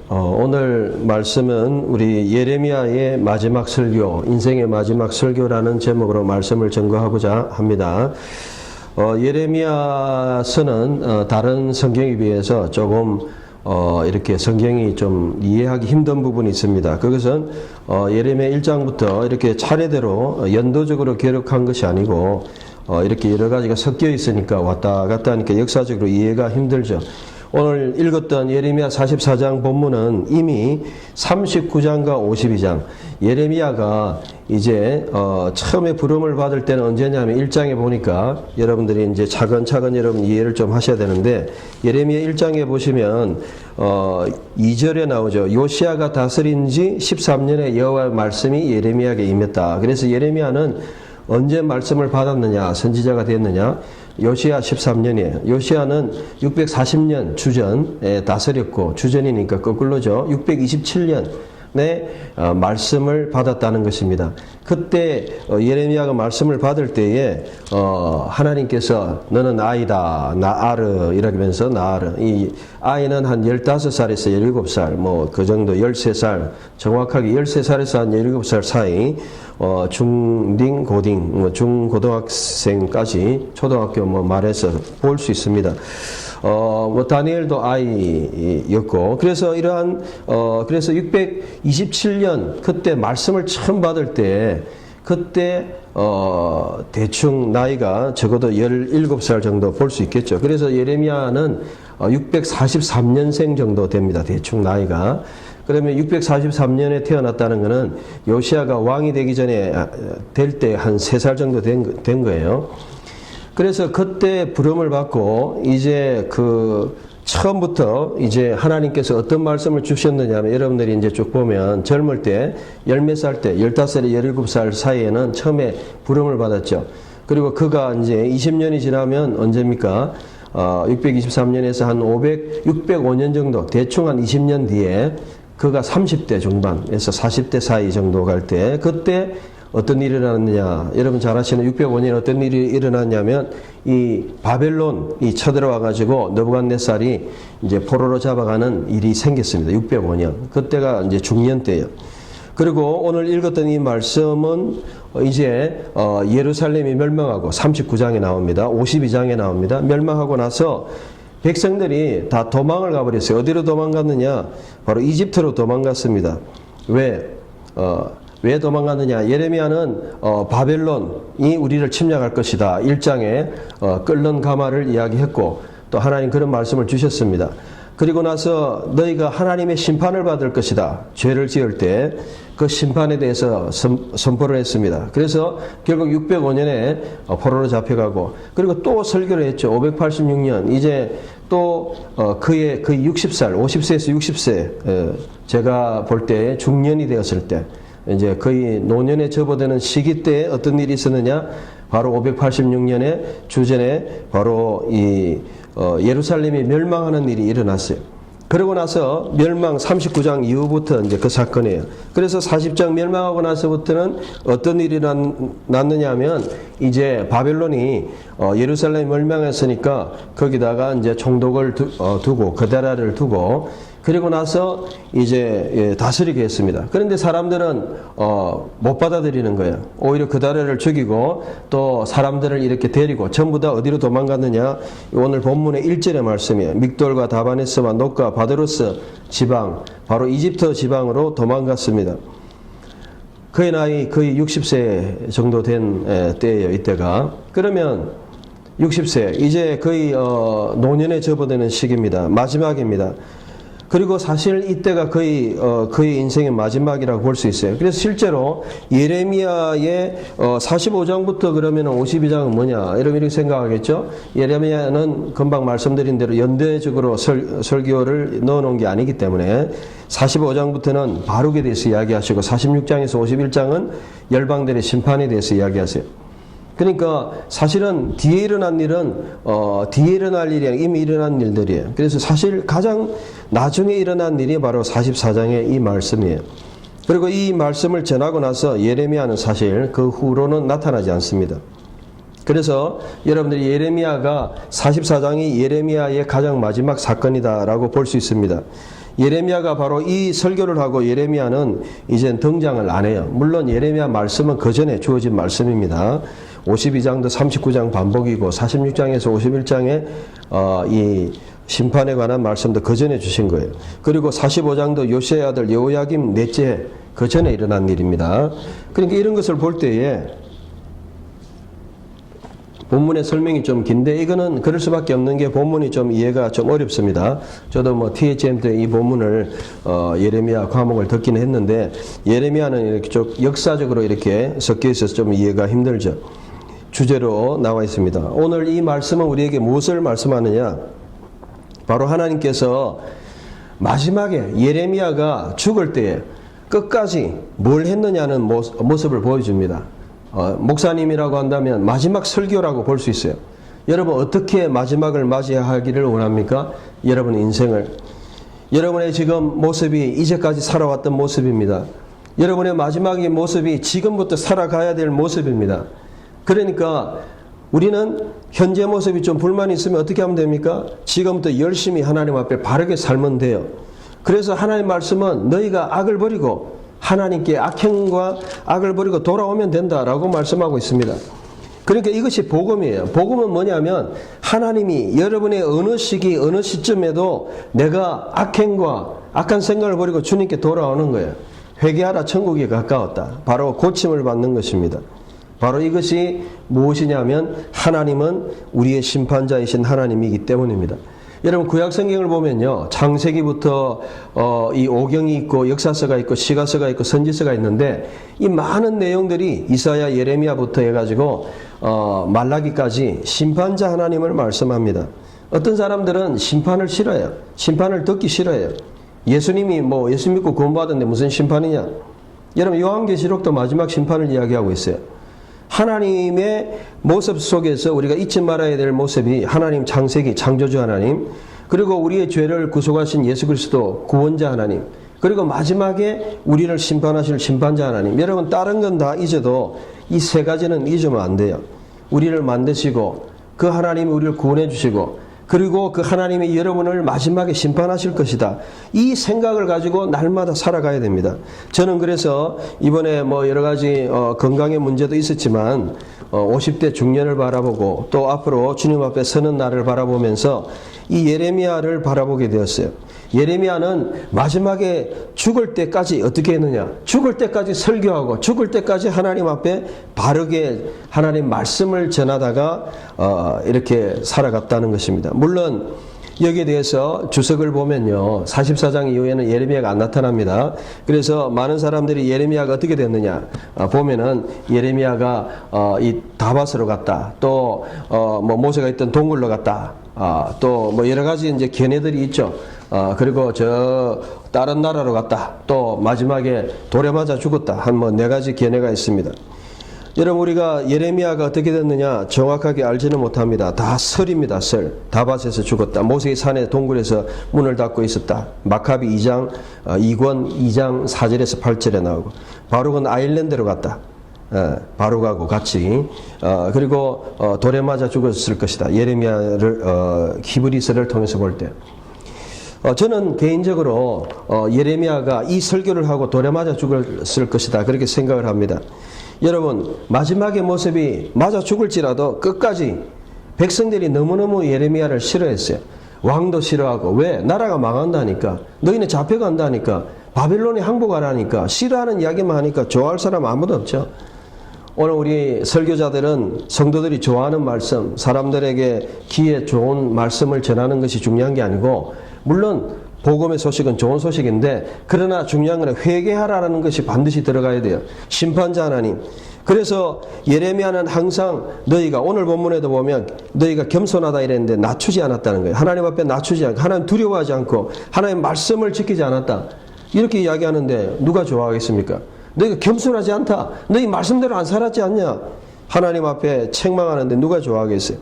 오늘 말씀은 우리 예레미야의 마지막 설교, 인생의 마지막 설교라는 제목으로 말씀을 전거하고자 합니다. 예레미야서는 다른 성경에 비해서 조금 이렇게 성경이 좀 이해하기 힘든 부분이 있습니다. 그것은 예레미야 1장부터 이렇게 차례대로 연도적으로 기록한 것이 아니고 이렇게 여러 가지가 섞여 있으니까 왔다 갔다 하니까 역사적으로 이해가 힘들죠. 오늘 읽었던 예레미야 44장 본문은 이미 39장과 52장, 예레미야가 이제 처음에 부름을 받을 때는 언제냐면 1장에 보니까 여러분들이 이제 차근차근 여러분 이해를 좀 하셔야 되는데, 예레미야 1장에 보시면 2절에 나오죠. 요시야가 다스린 지 13년에 여호와의 말씀이 예레미야에게 임했다. 그래서 예레미야는 언제 말씀을 받았느냐, 선지자가 됐느냐? 요시야 13년이에요. 요시야는 640년 주전에 다스렸고, 주전이니까 거꾸로죠. 627년에 말씀을 받았다는 것입니다. 그때 예레미야가 말씀을 받을 때에 하나님께서 너는 아이다, 나아르 이라면서 나아르, 이 아이는 한 15살에서 17살 뭐 그 정도, 13살, 정확하게 13살에서 한 17살 사이, 중딩, 고딩, 중고등학생까지 초등학교 말해서 볼 수 있습니다. 다니엘도 아이였고, 그래서 그래서 627년 그때 말씀을 처음 받을 때, 그때 대충 나이가 적어도 17살 정도 볼 수 있겠죠. 그래서 예레미야는 643년생 정도 됩니다. 대충 나이가. 그러면 643년에 태어났다는 것은 요시야가 왕이 되기 전에 될 때 한 3살 정도 된 거예요. 그래서 그때 부름을 받고 이제 처음부터 이제 하나님께서 어떤 말씀을 주셨느냐면, 여러분들이 이제 쭉 보면 젊을 때, 열몇 살 때, 15살에 17살 사이에는 처음에 부름을 받았죠. 그리고 그가 이제 20년이 지나면 언제입니까? 623년에서 한 605년 정도, 대충 한 20년 뒤에 그가 30대 중반에서 40대 사이 정도 갈 때, 그때 어떤 일이 일어났느냐, 여러분 잘 아시는 605년에 어떤 일이 일어났냐면, 이 바벨론이 쳐들어와 가지고 느부갓네살이 이제 포로로 잡아가는 일이 생겼습니다. 605년. 그때가 이제 중년 때예요. 그리고 오늘 읽었던 이 말씀은 이제 예루살렘이 멸망하고 39장에 나옵니다. 52장에 나옵니다. 멸망하고 나서 백성들이 다 도망을 가버렸어요. 어디로 도망갔느냐? 바로 이집트로 도망갔습니다. 왜 도망갔느냐? 예레미야는 바벨론이 우리를 침략할 것이다. 1장에 끓는 가마를 이야기했고, 또 하나님 그런 말씀을 주셨습니다. 그리고 나서 너희가 하나님의 심판을 받을 것이다. 죄를 지을 때 그 심판에 대해서 선포를 했습니다. 그래서 결국 605년에 포로로 잡혀가고, 그리고 또 설교를 했죠. 586년 이제 또 그의 60살, 50세에서 60세, 제가 볼 때 중년이 되었을 때, 이제 거의 노년에 접어드는 시기 때 어떤 일이 있었느냐? 바로 586년에 주전에 바로 예루살렘이 멸망하는 일이 일어났어요. 그러고 나서 멸망 39장 이후부터 이제 그 사건이에요. 그래서 40장 멸망하고 나서부터는 어떤 일이 났느냐 하면, 이제 바벨론이 예루살렘 멸망했으니까 거기다가 이제 총독을 두고, 그다라를 두고, 그리고 나서 이제 다스리게 했습니다. 그런데 사람들은 못 받아들이는 거예요. 오히려 그다라를 죽이고, 또 사람들을 이렇게 데리고 전부 다 어디로 도망갔느냐? 오늘 본문의 1절의 말씀이에요. 믹돌과 다바네스와 녹과 바드로스 지방, 바로 이집트 지방으로 도망갔습니다. 그의 나이 거의 60세 정도 된 때예요, 이때가. 그러면 60세, 이제 거의 노년에 접어드는 시기입니다. 마지막입니다. 그리고 사실 이때가 거의 인생의 마지막이라고 볼 수 있어요. 그래서 실제로 예레미야의 45장부터 그러면 52장은 뭐냐? 여러분 이렇게 생각하겠죠? 예레미야는 금방 말씀드린 대로 연대적으로 설교를 넣어놓은 게 아니기 때문에 45장부터는 바룩에 대해서 이야기하시고, 46장에서 51장은 열방들의 심판에 대해서 이야기하세요. 그러니까 사실은 뒤에 일어난 일은 뒤에 일어날 일이 아니라 이미 일어난 일들이에요. 그래서 사실 가장 나중에 일어난 일이 바로 44장의 이 말씀이에요. 그리고 이 말씀을 전하고 나서 예레미야는 사실 그 후로는 나타나지 않습니다. 그래서 여러분들이 예레미야가 44장이 예레미야의 가장 마지막 사건이다라고 볼 수 있습니다. 예레미야가 바로 이 설교를 하고 예레미야는 이제 등장을 안 해요. 물론 예레미야 말씀은 그 전에 주어진 말씀입니다. 52장도 39장 반복이고 46장에서 51장에 이 심판에 관한 말씀도 그 전에 주신 거예요. 그리고 45장도 요시야 아들 여호야김 넷째 그 전에 일어난 일입니다. 그러니까 이런 것을 볼 때에 본문의 설명이 좀 긴데 이거는 그럴 수밖에 없는 게 본문이 좀 이해가 좀 어렵습니다. 저도 뭐 THM 때 이 본문을 예레미야 과목을 듣기는 했는데 예레미야는 이렇게 좀 역사적으로 이렇게 섞여 있어서 좀 이해가 힘들죠. 주제로 나와 있습니다. 오늘 이 말씀은 우리에게 무엇을 말씀하느냐? 바로 하나님께서 마지막에 예레미야가 죽을 때에 끝까지 뭘 했느냐는 모습을 보여줍니다. 목사님이라고 한다면 마지막 설교라고 볼 수 있어요. 여러분 어떻게 마지막을 맞이하기를 원합니까? 여러분의 인생을. 여러분의 지금 모습이 이제까지 살아왔던 모습입니다. 여러분의 마지막의 모습이 지금부터 살아가야 될 모습입니다. 그러니까 우리는 현재 모습이 좀 불만이 있으면 어떻게 하면 됩니까? 지금부터 열심히 하나님 앞에 바르게 살면 돼요. 그래서 하나님 말씀은 너희가 악을 버리고 하나님께 악행과 악을 버리고 돌아오면 된다라고 말씀하고 있습니다. 그러니까 이것이 복음이에요. 복음은 뭐냐면 하나님이 여러분의 어느 시기 어느 시점에도 내가 악행과 악한 생각을 버리고 주님께 돌아오는 거예요. 회개하라 천국이 가까웠다. 바로 고침을 받는 것입니다. 바로 이것이 무엇이냐면 하나님은 우리의 심판자이신 하나님이기 때문입니다. 여러분 구약 성경을 보면요, 창세기부터 이 오경이 있고 역사서가 있고 시가서가 있고 선지서가 있는데 이 많은 내용들이 이사야 예레미야부터 해가지고 말라기까지 심판자 하나님을 말씀합니다. 어떤 사람들은 심판을 싫어해요. 심판을 듣기 싫어해요. 예수님이 예수 믿고 구원받았는데 무슨 심판이냐? 여러분 요한계시록도 마지막 심판을 이야기하고 있어요. 하나님의 모습 속에서 우리가 잊지 말아야 될 모습이 하나님 창세기 창조주 하나님, 그리고 우리의 죄를 구속하신 예수 그리스도 구원자 하나님, 그리고 마지막에 우리를 심판하실 심판자 하나님. 여러분 다른 건 다 잊어도 이 세 가지는 잊으면 안 돼요. 우리를 만드시고 그 하나님이 우리를 구원해 주시고 그리고 그 하나님이 여러분을 마지막에 심판하실 것이다. 이 생각을 가지고 날마다 살아가야 됩니다. 저는 그래서 이번에 여러 가지 건강의 문제도 있었지만 50대 중년을 바라보고 또 앞으로 주님 앞에 서는 날을 바라보면서 이 예레미야를 바라보게 되었어요. 예레미야는 마지막에 죽을 때까지 어떻게 했느냐? 죽을 때까지 설교하고 죽을 때까지 하나님 앞에 바르게 하나님 말씀을 전하다가 이렇게 살아갔다는 것입니다. 물론 여기에 대해서 주석을 보면요, 44장 이후에는 예레미야가 안 나타납니다. 그래서 많은 사람들이 예레미야가 어떻게 됐느냐 보면은 예레미야가 이 다바스로 갔다, 또 모세가 있던 동굴로 갔다, 또 여러 가지 이제 견해들이 있죠. 그리고 저 다른 나라로 갔다, 또 마지막에 돌에 맞아 죽었다, 한 네 가지 견해가 있습니다. 여러분 우리가 예레미야가 어떻게 됐느냐 정확하게 알지는 못합니다. 다 설입니다. 설. 다밧에서 죽었다. 모세의 산의 동굴에서 문을 닫고 있었다. 마카비 2장 2권 2장 4절에서 8절에 나오고, 바룩은 아일랜드로 갔다. 바룩하고 같이 그리고 돌에 맞아 죽었을 것이다. 예레미야를 히브리서를 통해서 볼 때 저는 개인적으로 예레미야가 이 설교를 하고 돌에 맞아 죽었을 것이다 그렇게 생각을 합니다. 여러분 마지막의 모습이 맞아 죽을지라도 끝까지 백성들이 너무너무 예레미야를 싫어했어요. 왕도 싫어하고, 왜? 나라가 망한다니까, 너희는 잡혀간다니까, 바빌론에 항복하라니까, 싫어하는 이야기만 하니까 좋아할 사람 아무도 없죠. 오늘 우리 설교자들은 성도들이 좋아하는 말씀, 사람들에게 귀에 좋은 말씀을 전하는 것이 중요한 게 아니고, 물론 복음의 소식은 좋은 소식인데 그러나 중요한 건 회개하라는 것이 반드시 들어가야 돼요. 심판자 하나님. 그래서 예레미야는 항상 너희가, 오늘 본문에도 보면 너희가 겸손하다 이랬는데 낮추지 않았다는 거예요. 하나님 앞에 낮추지 않고, 하나님 두려워하지 않고 하나님 말씀을 지키지 않았다 이렇게 이야기하는데 누가 좋아하겠습니까? 너희가 겸손하지 않다, 너희 말씀대로 안 살았지 않냐, 하나님 앞에 책망하는데 누가 좋아하겠어요?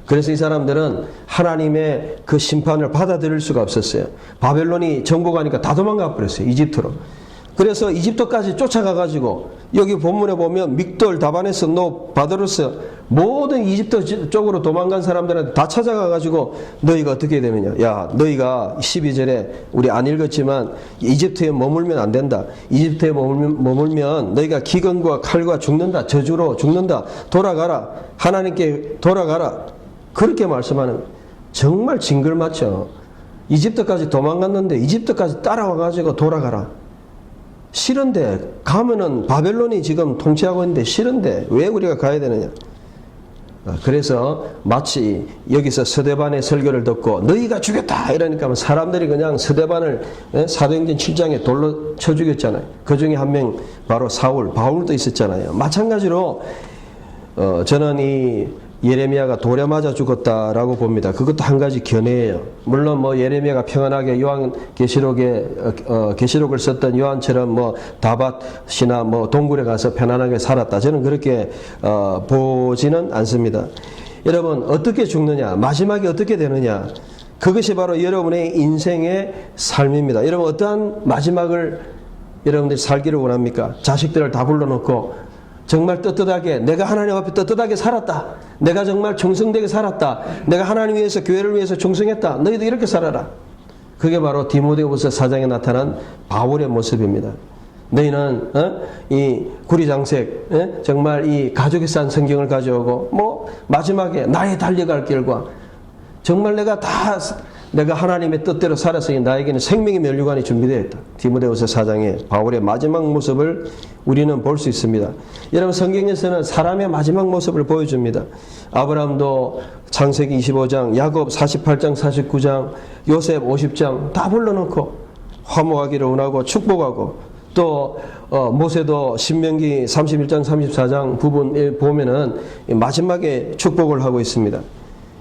그래서 이 사람들은 하나님의 그 심판을 받아들일 수가 없었어요. 바벨론이 정복하니까 다 도망가 버렸어요. 이집트로. 그래서 이집트까지 쫓아가가지고 여기 본문에 보면 믹돌, 다바네스, 노, 바드로스 모든 이집트 쪽으로 도망간 사람들한테 다 찾아가가지고 너희가 어떻게 되느냐. 야, 너희가 12절에 우리 안 읽었지만 이집트에 머물면 안 된다. 이집트에 머물면 너희가 기근과 칼과 죽는다. 저주로 죽는다. 돌아가라. 하나님께 돌아가라. 그렇게 말씀하는, 정말 징글맞죠. 이집트까지 도망갔는데 이집트까지 따라와가지고 돌아가라. 싫은데, 가면은 바벨론이 지금 통치하고 있는데 싫은데 왜 우리가 가야 되느냐. 그래서 마치 여기서 스데반의 설교를 듣고 너희가 죽였다 이러니까 사람들이 그냥 스데반을 사도행전 7장에 돌로 쳐 죽였잖아요. 그 중에 한 명 바로 바울도 있었잖아요. 마찬가지로 저는 이 예레미야가 돌에 맞아 죽었다라고 봅니다. 그것도 한 가지 견해예요. 물론 뭐 예레미야가 평안하게 계시록을 썼던 요한처럼 뭐 다밧이나 뭐 동굴에 가서 편안하게 살았다. 저는 그렇게 보지는 않습니다. 여러분, 어떻게 죽느냐? 마지막에 어떻게 되느냐? 그것이 바로 여러분의 인생의 삶입니다. 여러분, 어떠한 마지막을 여러분들이 살기를 원합니까? 자식들을 다 불러놓고 정말 떳떳하게, 내가 하나님 앞에 떳떳하게 살았다. 내가 정말 충성되게 살았다. 내가 하나님 위해서, 교회를 위해서 충성했다. 너희도 이렇게 살아라. 그게 바로 디모데후서 4장에 나타난 바울의 모습입니다. 너희는 이 구리장색, 정말 이 가죽에 싼 성경을 가져오고 뭐 마지막에 나의 달려갈 길과 정말 내가 하나님의 뜻대로 살았으니 나에게는 생명의 면류관이 준비되어 있다. 디모데후서 4장의 바울의 마지막 모습을 우리는 볼 수 있습니다. 여러분, 성경에서는 사람의 마지막 모습을 보여줍니다. 아브라함도 창세기 25장, 야곱 48장, 49장, 요셉 50장 다 불러놓고 화목하기를 원하고 축복하고, 또 모세도 신명기 31장, 34장 부분에 보면은 마지막에 축복을 하고 있습니다.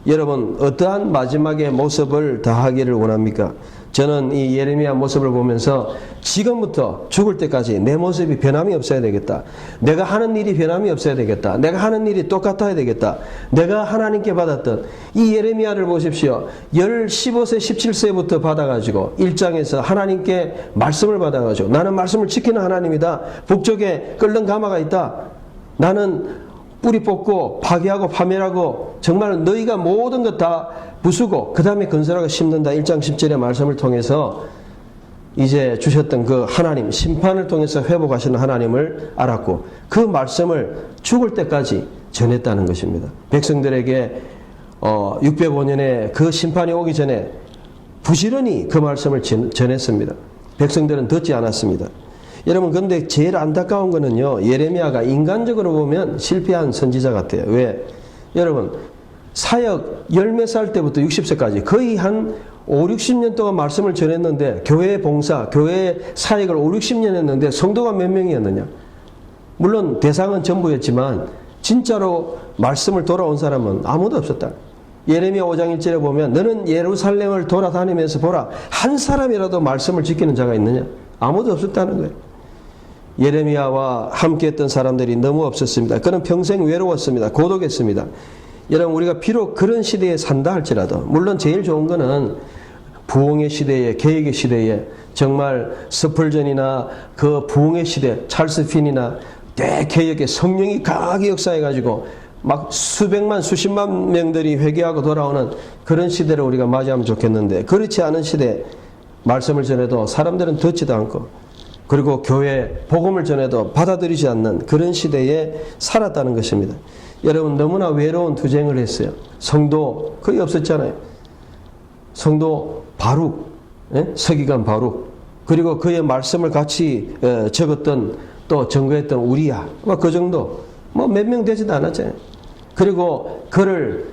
여러분, 어떠한 마지막의 모습을 다하기를 원합니까? 저는 이 예레미야 모습을 보면서 지금부터 죽을 때까지 내 모습이 변함이 없어야 되겠다. 내가 하는 일이 변함이 없어야 되겠다. 내가 하는 일이 똑같아야 되겠다. 내가 하나님께 받았던 이 예레미야를 보십시오. 15세, 17세부터 받아가지고 1장에서 하나님께 말씀을 받아가지고 나는 말씀을 지키는 하나님이다. 북쪽에 끓는 가마가 있다. 나는 뿌리 뽑고 파괴하고 파멸하고 정말 너희가 모든 것 다 부수고 그 다음에 건설하고 심는다. 1장 10절의 말씀을 통해서 이제 주셨던 그 하나님, 심판을 통해서 회복하시는 하나님을 알았고 그 말씀을 죽을 때까지 전했다는 것입니다. 백성들에게 605년에 그 심판이 오기 전에 부지런히 그 말씀을 전했습니다. 백성들은 듣지 않았습니다. 여러분, 근데 제일 안타까운 거는요, 예레미야가 인간적으로 보면 실패한 선지자 같아요. 왜? 여러분, 사역 열몇 살 때부터 60세까지 거의 한 5, 60년 동안 말씀을 전했는데, 교회 봉사, 교회 사역을 5, 60년 했는데 성도가 몇 명이었느냐? 물론 대상은 전부였지만 진짜로 말씀을 돌아온 사람은 아무도 없었다. 예레미야 5장 1절에 보면 너는 예루살렘을 돌아다니면서 보라, 한 사람이라도 말씀을 지키는 자가 있느냐? 아무도 없었다는 거예요. 예레미야와 함께했던 사람들이 너무 없었습니다. 그는 평생 외로웠습니다. 고독했습니다. 여러분, 우리가 비록 그런 시대에 산다 할지라도, 물론 제일 좋은 거는 부흥의 시대에, 개혁의 시대에 정말 스펄전이나 그 부흥의 시대, 찰스 핀이나 대개혁의 성령이 강하게 역사해가지고 막 수백만, 수십만 명들이 회개하고 돌아오는 그런 시대를 우리가 맞이하면 좋겠는데, 그렇지 않은 시대 말씀을 전해도 사람들은 듣지도 않고, 그리고 교회 복음을 전해도 받아들이지 않는 그런 시대에 살았다는 것입니다. 여러분, 너무나 외로운 투쟁을 했어요. 성도 거의 없었잖아요. 성도 바룩, 서기관 바룩, 그리고 그의 말씀을 같이 적었던, 또 증거했던 우리야, 그 정도, 몇 명 되지도 않았잖아요. 그리고 그를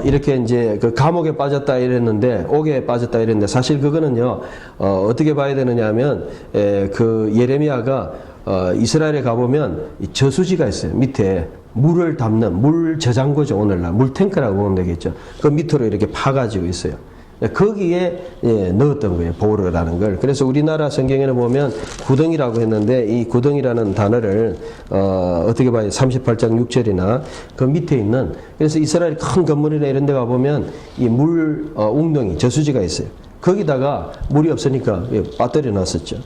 이렇게 이제 그 감옥에 빠졌다 이랬는데, 옥에 빠졌다 이랬는데, 사실 그거는요, 어떻게 봐야 되느냐 하면, 그 예레미야가 이스라엘에 가보면 저수지가 있어요. 밑에 물을 담는 물 저장고죠. 오늘날 물탱크라고 보면 되겠죠. 그 밑으로 이렇게 파가지고 있어요. 거기에 넣었던 거예요. 보르라는 걸. 그래서 우리나라 성경에는 보면 구덩이라고 했는데, 이 구덩이라는 단어를 어떻게 봐요? 38장 6절이나 그 밑에 있는, 그래서 이스라엘 큰 건물이나 이런 데 가보면 이 물 웅덩이, 저수지가 있어요. 거기다가 물이 없으니까 빠뜨려 놨었죠.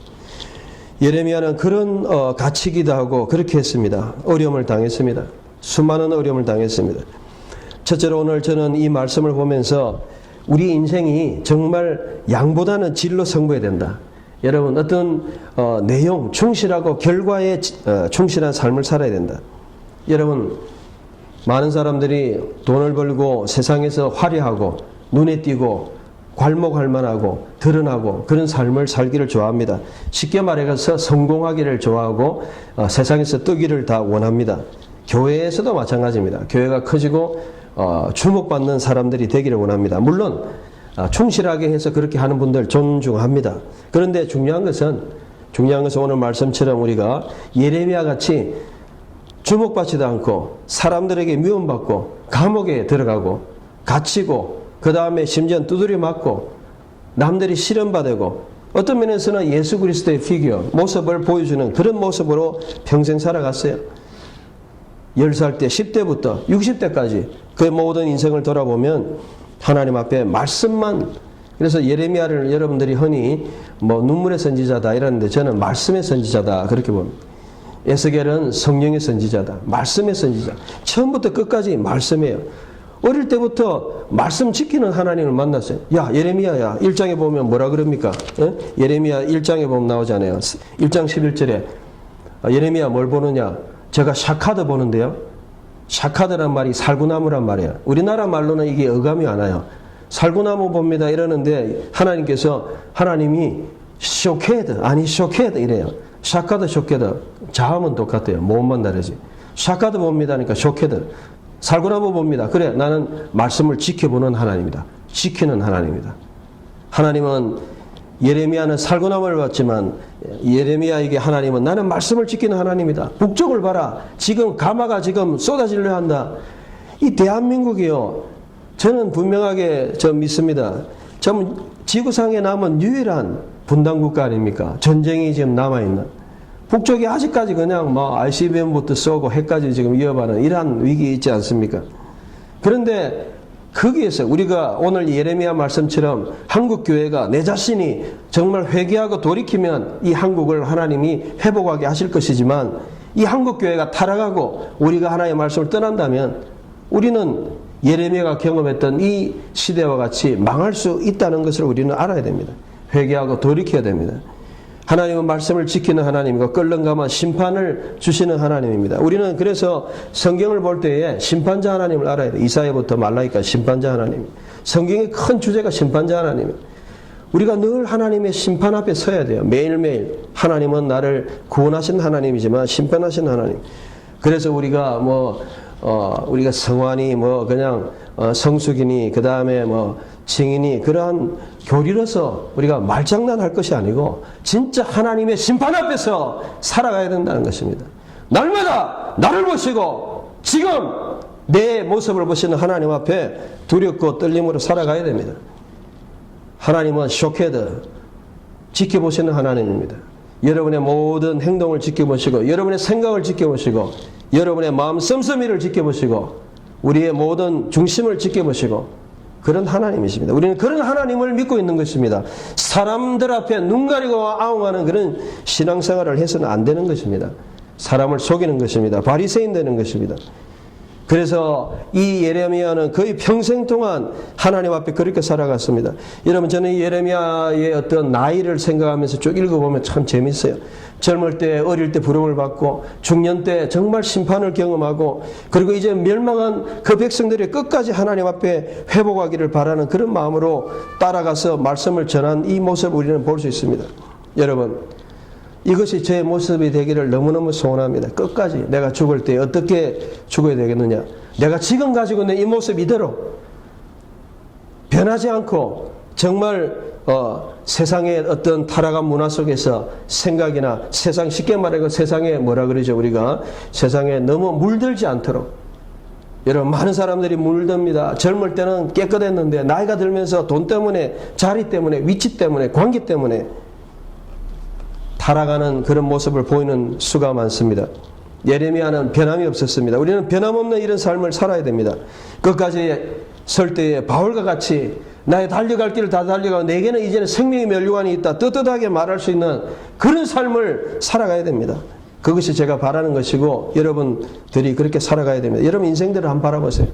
예레미야는 그런 갇히기도 하고 그렇게 했습니다. 어려움을 당했습니다. 수많은 어려움을 당했습니다. 첫째로 오늘 저는 이 말씀을 보면서 우리 인생이 정말 양보다는 질로 승부해야 된다. 여러분 어떤 내용, 충실하고 결과에 충실한 삶을 살아야 된다. 여러분 많은 사람들이 돈을 벌고 세상에서 화려하고 눈에 띄고 괄목할 만하고 드러나고 그런 삶을 살기를 좋아합니다. 쉽게 말해서 성공하기를 좋아하고 세상에서 뜨기를 다 원합니다. 교회에서도 마찬가지입니다. 교회가 커지고 주목받는 사람들이 되기를 원합니다. 물론 충실하게 해서 그렇게 하는 분들 존중합니다. 그런데 중요한 것은 오늘 말씀처럼 우리가 예레미야 같이 주목받지도 않고 사람들에게 미움받고 감옥에 들어가고 갇히고 그 다음에 심지어 두드려 맞고 남들이 시련받고 어떤 면에서는 예수 그리스도의 피규어 모습을 보여주는 그런 모습으로 평생 살아갔어요. 10살 때 10대부터 60대까지 그 모든 인생을 돌아보면 하나님 앞에 말씀만, 그래서 예레미야를 여러분들이 흔히 뭐 눈물의 선지자다 이러는데 저는 말씀의 선지자다 그렇게 봅니다. 에스겔은 성령의 선지자다. 말씀의 선지자. 처음부터 끝까지 말씀이에요. 어릴 때부터 말씀 지키는 하나님을 만났어요. 야 예레미야야 1장에 보면 뭐라 그럽니까? 예레미야 1장에 보면 나오잖아요. 1장 11절에 예레미야 뭘 보느냐? 제가 샤카드 보는데요. 샤카드란 말이 살구나무란 말이에요. 우리나라 말로는 이게 어감이 안 와요. 살구나무 봅니다 이러는데 하나님이 쇼케드 아니 쇼케드 이래요. 샤카드 쇼케드 자음은 똑같아요. 모음만 다르지. 샤카드 봅니다 하니까 쇼케드 살구나무 봅니다. 그래 나는 말씀을 지켜보는 하나님이다. 지키는 하나님이다. 하나님은 예레미야는 살구나무를 봤지만 예레미야에게 하나님은 나는 말씀을 지키는 하나님이다. 북쪽을 봐라. 지금 가마가 지금 쏟아지려 한다. 이 대한민국이요. 저는 분명하게 믿습니다. 전 지구상에 남은 유일한 분단국가 아닙니까? 전쟁이 지금 남아있는. 북쪽이 아직까지 그냥 ICBM부터 쏘고 핵까지 지금 이어가는 이러한 위기에 있지 않습니까? 그런데 거기에서 우리가 오늘 예레미야 말씀처럼 한국교회가 내 자신이 정말 회개하고 돌이키면 이 한국을 하나님이 회복하게 하실 것이지만 이 한국교회가 타락하고 우리가 하나님의 말씀을 떠난다면 우리는 예레미야가 경험했던 이 시대와 같이 망할 수 있다는 것을 우리는 알아야 됩니다. 회개하고 돌이켜야 됩니다. 하나님은 말씀을 지키는 하나님이고 끓는감한 심판을 주시는 하나님입니다. 우리는 그래서 성경을 볼 때에 심판자 하나님을 알아야 돼요. 이사야부터 말라기까지 심판자 하나님. 성경의 큰 주제가 심판자 하나님입니다. 우리가 늘 하나님의 심판 앞에 서야 돼요. 매일매일 하나님은 나를 구원하신 하나님이지만 심판하신 하나님. 그래서 우리가 우리가 성환이 그냥 성숙이니 그 다음에 증인이 그러한 교리로서 우리가 말장난할 것이 아니고 진짜 하나님의 심판 앞에서 살아가야 된다는 것입니다. 날마다 나를 보시고 지금 내 모습을 보시는 하나님 앞에 두렵고 떨림으로 살아가야 됩니다. 하나님은 쇼케드 지켜보시는 하나님입니다. 여러분의 모든 행동을 지켜보시고 여러분의 생각을 지켜보시고 여러분의 마음 씀씀이를 지켜보시고 우리의 모든 중심을 지켜보시고 그런 하나님이십니다. 우리는 그런 하나님을 믿고 있는 것입니다. 사람들 앞에 눈 가리고 아웅하는 그런 신앙생활을 해서는 안 되는 것입니다. 사람을 속이는 것입니다. 바리새인 되는 것입니다. 그래서 이 예레미야는 거의 평생 동안 하나님 앞에 그렇게 살아갔습니다. 여러분 저는 이 예레미야의 어떤 나이를 생각하면서 쭉 읽어보면 참 재밌어요. 젊을 때 어릴 때 부름을 받고 중년 때 정말 심판을 경험하고 그리고 이제 멸망한 그 백성들이 끝까지 하나님 앞에 회복하기를 바라는 그런 마음으로 따라가서 말씀을 전한 이 모습을 우리는 볼 수 있습니다. 여러분 이것이 제 모습이 되기를 너무너무 소원합니다. 끝까지 내가 죽을 때 어떻게 죽어야 되겠느냐. 내가 지금 가지고 있는 이 모습 이대로 변하지 않고 정말 세상의 어떤 타락한 문화 속에서 생각이나 세상 쉽게 말하고 세상에 우리가 세상에 너무 물들지 않도록 여러분 많은 사람들이 물듭니다. 젊을 때는 깨끗했는데 나이가 들면서 돈 때문에 자리 때문에 위치 때문에 관계 때문에 타락하는 그런 모습을 보이는 수가 많습니다. 예레미야는 변함이 없었습니다. 우리는 변함없는 이런 삶을 살아야 됩니다. 끝까지 설 때에 바울과 같이 나의 달려갈 길을 다 달려가고 내게는 이제는 생명의 면류관이 있다. 떳떳하게 말할 수 있는 그런 삶을 살아가야 됩니다. 그것이 제가 바라는 것이고 여러분들이 그렇게 살아가야 됩니다. 여러분 인생들을 한번 바라보세요.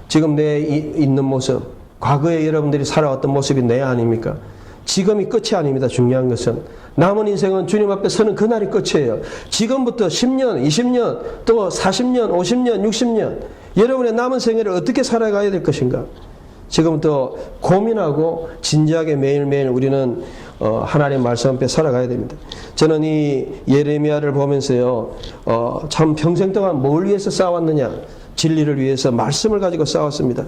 지금 내 있는 모습, 과거에 여러분들이 살아왔던 모습이 내 아닙니까? 지금이 끝이 아닙니다. 중요한 것은 남은 인생은 주님 앞에 서는 그날이 끝이에요. 지금부터 10년, 20년, 또 40년, 50년, 60년 여러분의 남은 생애를 어떻게 살아가야 될 것인가? 지금부터 고민하고 진지하게 매일매일 우리는 하나님 말씀 앞에 살아가야 됩니다. 저는 이 예레미야를 보면서요, 참 평생 동안 뭘 위해서 싸웠느냐? 진리를 위해서 말씀을 가지고 싸웠습니다.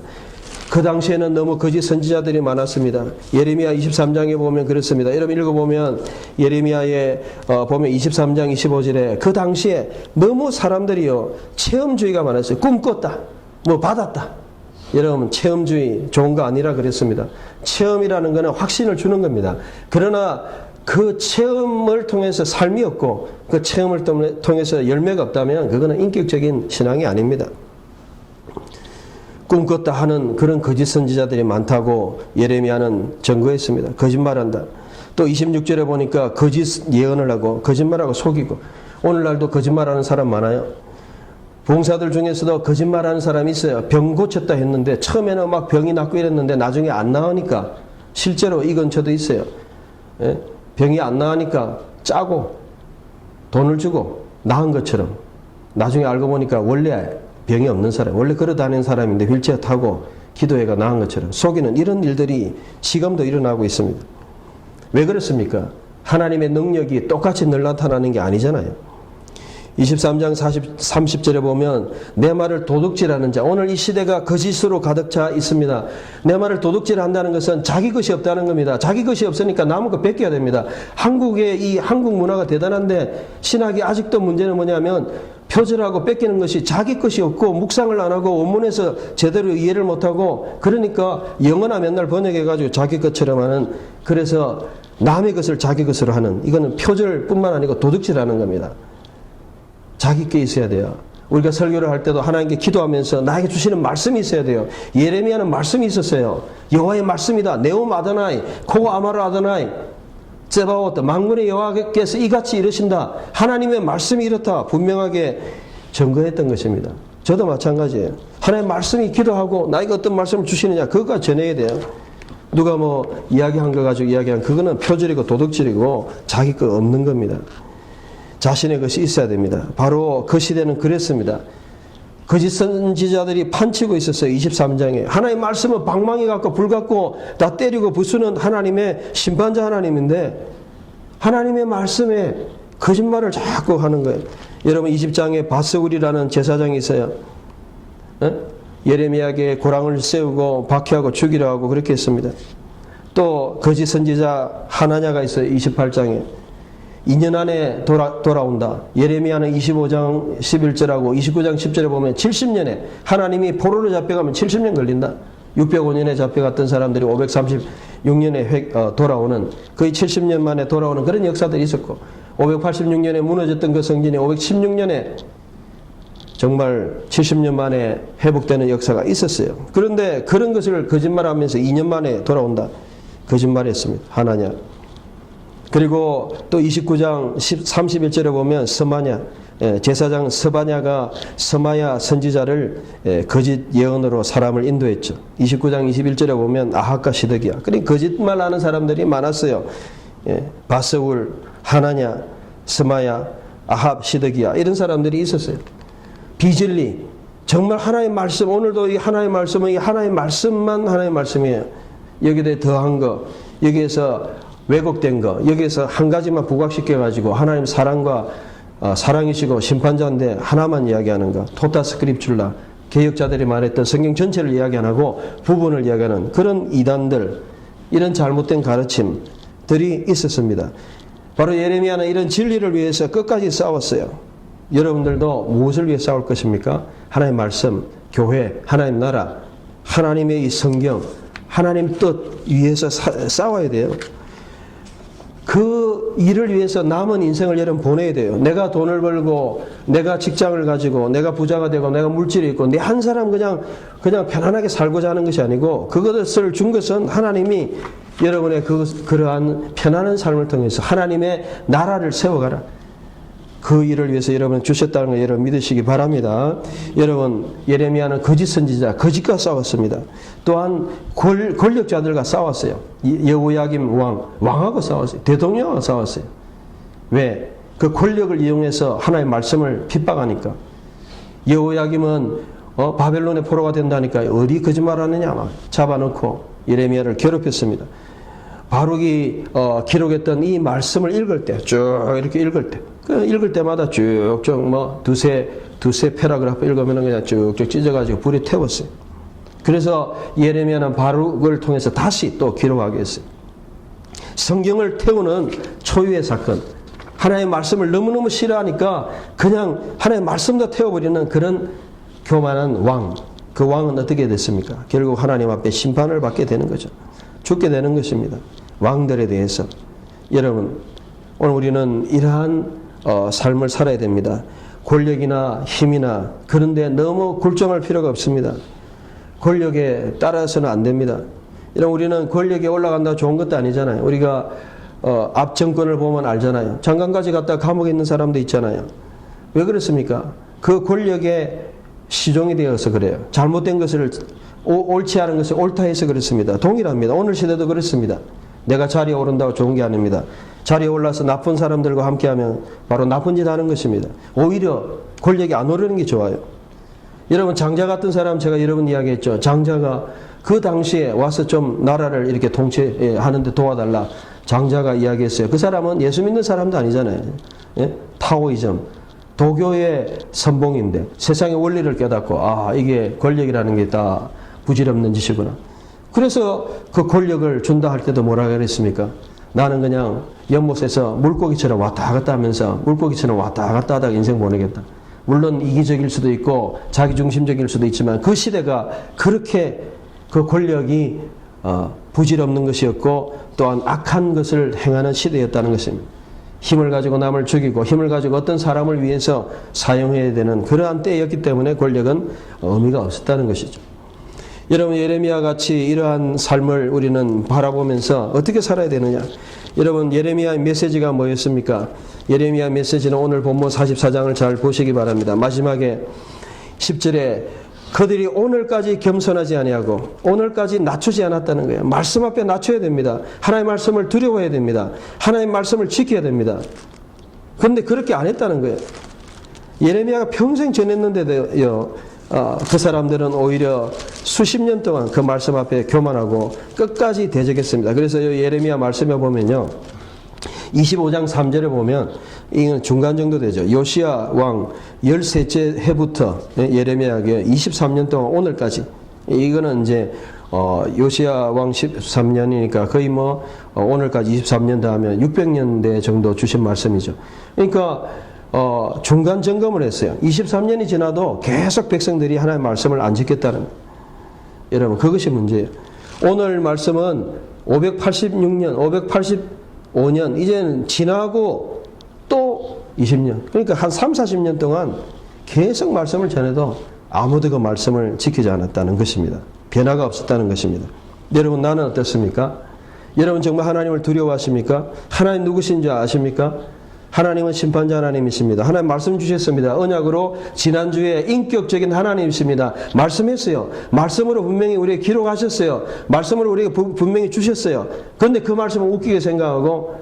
그 당시에는 너무 거짓 선지자들이 많았습니다. 예레미야 23장에 보면 그렇습니다. 여러분 읽어보면 예레미야에 보면 23장 25절에 그 당시에 너무 사람들이요 체험주의가 많았어요. 꿈꿨다, 뭐 받았다. 여러분 체험주의 좋은 거 아니라 그랬습니다. 체험이라는 것은 확신을 주는 겁니다. 그러나 그 체험을 통해서 삶이 없고 그 체험을 통해서 열매가 없다면 그거는 인격적인 신앙이 아닙니다. 꿈꿨다 하는 그런 거짓 선지자들이 많다고 예레미야는 증거했습니다. 거짓말한다. 또 26절에 보니까 거짓 예언을 하고 거짓말하고 속이고 오늘날도 거짓말하는 사람 많아요. 봉사들 중에서도 거짓말하는 사람이 있어요. 병 고쳤다 했는데 처음에는 막 병이 낫고 이랬는데 나중에 안 나으니까 실제로 이 근처도 있어요. 예? 병이 안 나으니까 짜고 돈을 주고 나은 것처럼 나중에 알고 보니까 원래 병이 없는 사람, 원래 걸어다니는 사람인데 휠체어 타고 기도회가 나은 것처럼 속이는 이런 일들이 지금도 일어나고 있습니다. 왜 그렇습니까? 하나님의 능력이 똑같이 늘 나타나는 게 아니잖아요. 23장 30절에 보면 내 말을 도둑질하는 자, 오늘 이 시대가 거짓으로 가득 차 있습니다. 내 말을 도둑질한다는 것은 자기 것이 없다는 겁니다. 자기 것이 없으니까 남의 거 뺏겨야 됩니다. 한국의 이 한국 문화가 대단한데 신학이 아직도 문제는 뭐냐면 표절하고 뺏기는 것이 자기 것이 없고 묵상을 안 하고 원문에서 제대로 이해를 못하고 그러니까 영어나 맨날 번역해가지고 자기 것처럼 하는, 그래서 남의 것을 자기 것으로 하는, 이거는 표절뿐만 아니고 도둑질하는 겁니다. 자기 게 있어야 돼요. 우리가 설교를 할 때도 하나님께 기도하면서 나에게 주시는 말씀이 있어야 돼요. 예레미야는 말씀이 있었어요. 여호와의 말씀이다. 네옴 아도나이, 코 아마르 아도나이, 세바오트, 만군의 여호와께서 이같이 이르신다. 하나님의 말씀이 이렇다. 분명하게 증거했던 것입니다. 저도 마찬가지예요. 하나님의 말씀이 기도하고 나에게 어떤 말씀을 주시느냐 그것까지 전해야 돼요. 누가 뭐 이야기한 거 가지고 이야기한 그거는 표절이고 도둑질이고 자기 거 없는 겁니다. 자신의 것이 있어야 됩니다. 바로 그 시대는 그랬습니다. 거짓 선지자들이 판치고 있었어요. 23장에 하나님의 말씀은 방망이 같고 불 같고 다 때리고 부수는 하나님의 심판자 하나님인데 하나님의 말씀에 거짓말을 자꾸 하는 거예요. 여러분 20장에 바스울이라는 제사장이 있어요. 예레미야에게 고랑을 세우고 박해하고 죽이려 하고 그렇게 했습니다. 또 거짓 선지자 하나냐가 있어요. 28장에 2년 안에 돌아온다. 예레미야는 25장 11절하고 29장 10절에 보면 70년에 하나님이 포로로 잡혀가면 70년 걸린다. 605년에 잡혀갔던 사람들이 536년에 돌아오는, 거의 70년 만에 돌아오는 그런 역사들이 있었고 586년에 무너졌던 그 성전이 516년에 정말 70년 만에 회복되는 역사가 있었어요. 그런데 그런 것을 거짓말하면서 2년 만에 돌아온다. 거짓말했습니다. 하나냐. 그리고 또 29장 31절에 보면 스마냐, 제사장 스바냐가 스마야 선지자를 거짓 예언으로 사람을 인도했죠. 29장 21절에 보면 아합과 시드기야. 그러니까 거짓말하는 사람들이 많았어요. 바스울, 하나냐, 스마야, 아합, 시드기야 이런 사람들이 있었어요. 비진리, 정말 하나님의 말씀, 오늘도 이 하나님의 말씀은 이 하나님의 말씀만 하나님의 말씀이에요. 여기에 더한 거, 여기에서 왜곡된 거, 여기에서 한 가지만 부각시켜가지고 하나님 사랑과 사랑이시고 심판자인데 하나만 이야기하는 거, 토타 스크립줄라, 개혁자들이 말했던 성경 전체를 이야기 안 하고 부분을 이야기하는 그런 이단들, 이런 잘못된 가르침들이 있었습니다. 바로 예레미야는 이런 진리를 위해서 끝까지 싸웠어요. 여러분들도 무엇을 위해 싸울 것입니까? 하나님의 말씀, 교회, 하나님 나라, 하나님의 이 성경, 하나님 뜻 위해서 싸워야 돼요. 그 일을 위해서 남은 인생을 여러분 보내야 돼요. 내가 돈을 벌고 내가 직장을 가지고 내가 부자가 되고 내가 물질이 있고 내 한 사람 그냥 편안하게 살고자 하는 것이 아니고 그것을 준 것은 하나님이 여러분의 그러한 편안한 삶을 통해서 하나님의 나라를 세워가라. 그 일을 위해서 여러분 주셨다는 걸 여러분 믿으시기 바랍니다. 여러분 예레미야는 거짓 선지자, 거짓과 싸웠습니다. 또한 권력자들과 싸웠어요. 여호야김 왕하고 싸웠어요. 대통령하고 싸웠어요. 왜? 그 권력을 이용해서 하나님의 말씀을 핍박하니까. 여호야김은 바벨론의 포로가 된다니까 어디 거짓말하느냐 막 잡아놓고 예레미야를 괴롭혔습니다. 바룩이 기록했던 이 말씀을 읽을 때, 쭉 이렇게 읽을 때, 읽을 때마다 쭉쭉 뭐 두세 패러그래프 읽으면 그냥 쭉쭉 찢어가지고 불에 태웠어요. 그래서 예레미야는 바룩을 통해서 다시 또 기록하게 했어요. 성경을 태우는 초유의 사건. 하나님의 말씀을 너무너무 싫어하니까 그냥 하나님의 말씀도 태워버리는 그런 교만한 왕. 그 왕은 어떻게 됐습니까? 결국 하나님 앞에 심판을 받게 되는 거죠. 죽게 되는 것입니다. 왕들에 대해서. 여러분, 오늘 우리는 이러한 삶을 살아야 됩니다. 권력이나 힘이나 그런데 너무 굴종할 필요가 없습니다. 권력에 따라서는 안 됩니다. 여러분, 우리는 권력에 올라간다고 좋은 것도 아니잖아요. 우리가 앞 정권을 보면 알잖아요. 장관까지 갔다 감옥에 있는 사람도 있잖아요. 왜 그렇습니까? 그 권력에 시종이 되어서 그래요. 잘못된 것을 옳지 않은 것을 옳다 해서 그렇습니다. 동일합니다. 오늘 시대도 그렇습니다. 내가 자리에 오른다고 좋은 게 아닙니다. 자리에 올라서 나쁜 사람들과 함께하면 바로 나쁜 짓 하는 것입니다. 오히려 권력이 안 오르는 게 좋아요. 여러분 장자 같은 사람 제가 여러분 이야기했죠. 장자가 그 당시에 와서 좀 나라를 이렇게 통치하는데 도와달라. 장자가 이야기했어요. 그 사람은 예수 믿는 사람도 아니잖아요. 예? 타오이즘, 도교의 선봉인데 세상의 원리를 깨닫고 이게 권력이라는 게 다 부질없는 짓이구나. 그래서 그 권력을 준다 할 때도 뭐라 그랬습니까? 나는 그냥 연못에서 물고기처럼 왔다 갔다 하면서 물고기처럼 왔다 갔다 하다가 인생 보내겠다. 물론 이기적일 수도 있고 자기중심적일 수도 있지만 그 시대가 그렇게 그 권력이 부질없는 것이었고 또한 악한 것을 행하는 시대였다는 것입니다. 힘을 가지고 남을 죽이고 힘을 가지고 어떤 사람을 위해서 사용해야 되는 그러한 때였기 때문에 권력은 의미가 없었다는 것이죠. 여러분 예레미야 같이 이러한 삶을 우리는 바라보면서 어떻게 살아야 되느냐. 여러분 예레미야의 메시지가 뭐였습니까? 예레미야 메시지는 오늘 본문 44장을 잘 보시기 바랍니다. 마지막에 10절에 그들이 오늘까지 겸손하지 아니하고 오늘까지 낮추지 않았다는 거예요. 말씀 앞에 낮춰야 됩니다. 하나님의 말씀을 두려워해야 됩니다. 하나님의 말씀을 지켜야 됩니다. 그런데 그렇게 안 했다는 거예요. 예레미야가 평생 전했는데도요. 그 사람들은 오히려 수십 년 동안 그 말씀 앞에 교만하고 끝까지 대적했습니다. 그래서 예레미야 말씀에 보면요. 25장 3절에 보면 이건 중간 정도 되죠. 요시야 왕 13째 해부터 예레미야에게 23년 동안 오늘까지 이거는 이제 요시야 왕 13년이니까 거의 오늘까지 23년 더 하면 600년대 정도 주신 말씀이죠. 그러니까 중간 점검을 했어요. 23년이 지나도 계속 백성들이 하나님의 말씀을 안 지켰다는 여러분 그것이 문제예요. 오늘 말씀은 586년 585년 이제는 지나고 또 20년 그러니까 한 3, 40년 동안 계속 말씀을 전해도 아무도 그 말씀을 지키지 않았다는 것입니다. 변화가 없었다는 것입니다. 여러분 나는 어떻습니까? 여러분 정말 하나님을 두려워하십니까? 하나님 누구신지 아십니까? 하나님은 심판자 하나님이십니다. 하나님 말씀 주셨습니다. 언약으로 지난주에 인격적인 하나님이십니다. 말씀했어요. 말씀으로 분명히 우리에게 기록하셨어요. 말씀으로 우리에게 분명히 주셨어요. 그런데 그 말씀을 웃기게 생각하고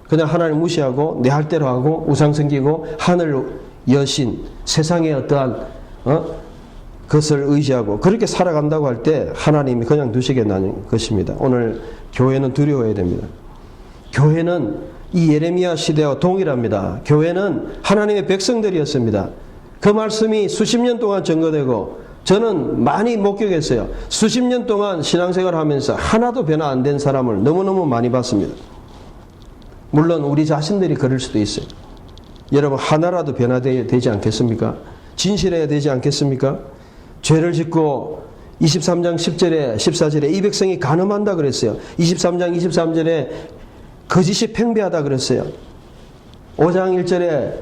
그냥 하나님 무시하고 내 할 대로 하고 우상 섬기고 하늘 여신 세상의 어떠한 것을 의지하고 그렇게 살아간다고 할 때 하나님이 그냥 두시겠다는 것입니다. 오늘 교회는 두려워해야 됩니다. 교회는 이 예레미야 시대와 동일합니다. 교회는 하나님의 백성들이었습니다. 그 말씀이 수십 년 동안 증거되고 저는 많이 목격했어요. 수십 년 동안 신앙생활을 하면서 하나도 변화 안 된 사람을 너무너무 많이 봤습니다. 물론 우리 자신들이 그럴 수도 있어요. 여러분 하나라도 변화되지 않겠습니까? 진실해야 되지 않겠습니까? 죄를 짓고 23장 10절에 14절에 이 백성이 간음한다 그랬어요. 23장 23절에 거짓이 팽배하다 그랬어요. 5장 1절에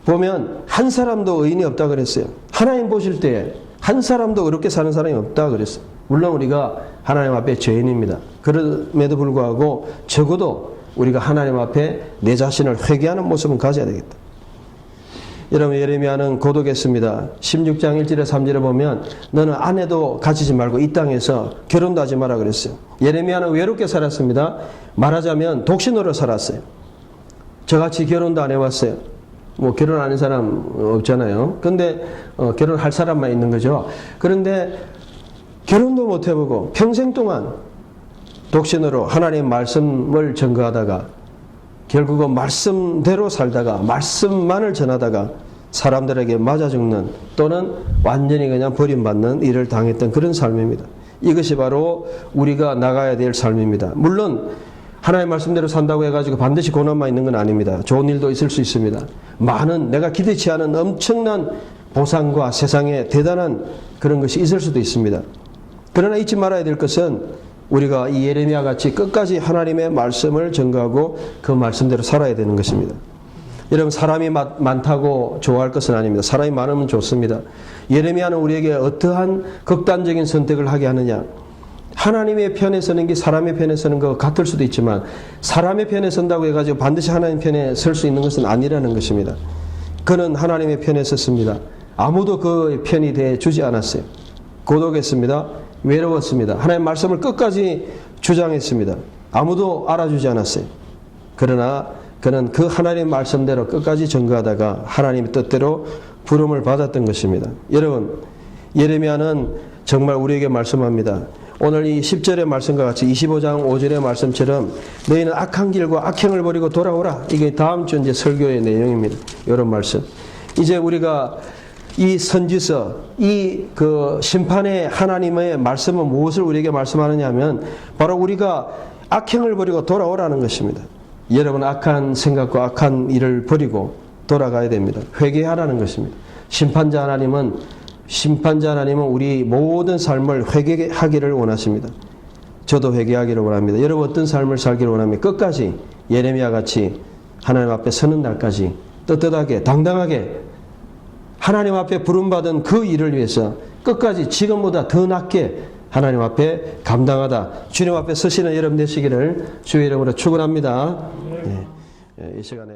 보면 한 사람도 의인이 없다 그랬어요. 하나님 보실 때 한 사람도 어렵게 사는 사람이 없다 그랬어요. 물론 우리가 하나님 앞에 죄인입니다. 그럼에도 불구하고 적어도 우리가 하나님 앞에 내 자신을 회개하는 모습은 가져야 되겠다. 여러분 예레미야는 고독했습니다. 16장 1절에 3절에 보면 너는 아내도 가지지 말고 이 땅에서 결혼도 하지 마라 그랬어요. 예레미야는 외롭게 살았습니다. 말하자면 독신으로 살았어요. 저같이 결혼도 안 해왔어요. 뭐 결혼 안 한 사람 없잖아요. 근데 결혼할 사람만 있는 거죠. 그런데 결혼도 못 해보고 평생 동안 독신으로 하나님의 말씀을 전거하다가 결국은 말씀대로 살다가 말씀만을 전하다가 사람들에게 맞아 죽는 또는 완전히 그냥 버림받는 일을 당했던 그런 삶입니다. 이것이 바로 우리가 나가야 될 삶입니다. 물론 하나님의 말씀대로 산다고 해가지고 반드시 고난만 있는 건 아닙니다. 좋은 일도 있을 수 있습니다. 많은 내가 기대치 않은 엄청난 보상과 세상에 대단한 그런 것이 있을 수도 있습니다. 그러나 잊지 말아야 될 것은 우리가 이 예레미야 같이 끝까지 하나님의 말씀을 전거하고 그 말씀대로 살아야 되는 것입니다. 여러분 사람이 많다고 좋아할 것은 아닙니다. 사람이 많으면 좋습니다. 예레미야는 우리에게 어떠한 극단적인 선택을 하게 하느냐. 하나님의 편에 서는 게 사람의 편에 서는 것 같을 수도 있지만 사람의 편에 선다고 해가지고 반드시 하나님 편에 설 수 있는 것은 아니라는 것입니다. 그는 하나님의 편에 섰습니다. 아무도 그 편이 돼 주지 않았어요. 고독했습니다. 외로웠습니다. 하나님의 말씀을 끝까지 주장했습니다. 아무도 알아주지 않았어요. 그러나 그는 그 하나님의 말씀대로 끝까지 전거하다가 하나님의 뜻대로 부름을 받았던 것입니다. 여러분 예레미야는 정말 우리에게 말씀합니다. 오늘 이 10절의 말씀과 같이 25장 5절의 말씀처럼 너희는 악한 길과 악행을 버리고 돌아오라. 이게 다음 주 이제 설교의 내용입니다. 이런 말씀. 이제 우리가 이 선지서, 이 그 심판의 하나님의 말씀은 무엇을 우리에게 말씀하느냐 하면 바로 우리가 악행을 버리고 돌아오라는 것입니다. 여러분 악한 생각과 악한 일을 버리고 돌아가야 됩니다. 회개하라는 것입니다. 심판자 하나님은 우리 모든 삶을 회개하기를 원하십니다. 저도 회개하기를 원합니다. 여러분 어떤 삶을 살기를 원합니까? 끝까지 예레미야 같이 하나님 앞에 서는 날까지 떳떳하게 당당하게 하나님 앞에 부름받은 그 일을 위해서 끝까지 지금보다 더 낫게 하나님 앞에 감당하다 주님 앞에 서시는 여러분 되시기를 주의 이름으로 축원합니다. 이 시간에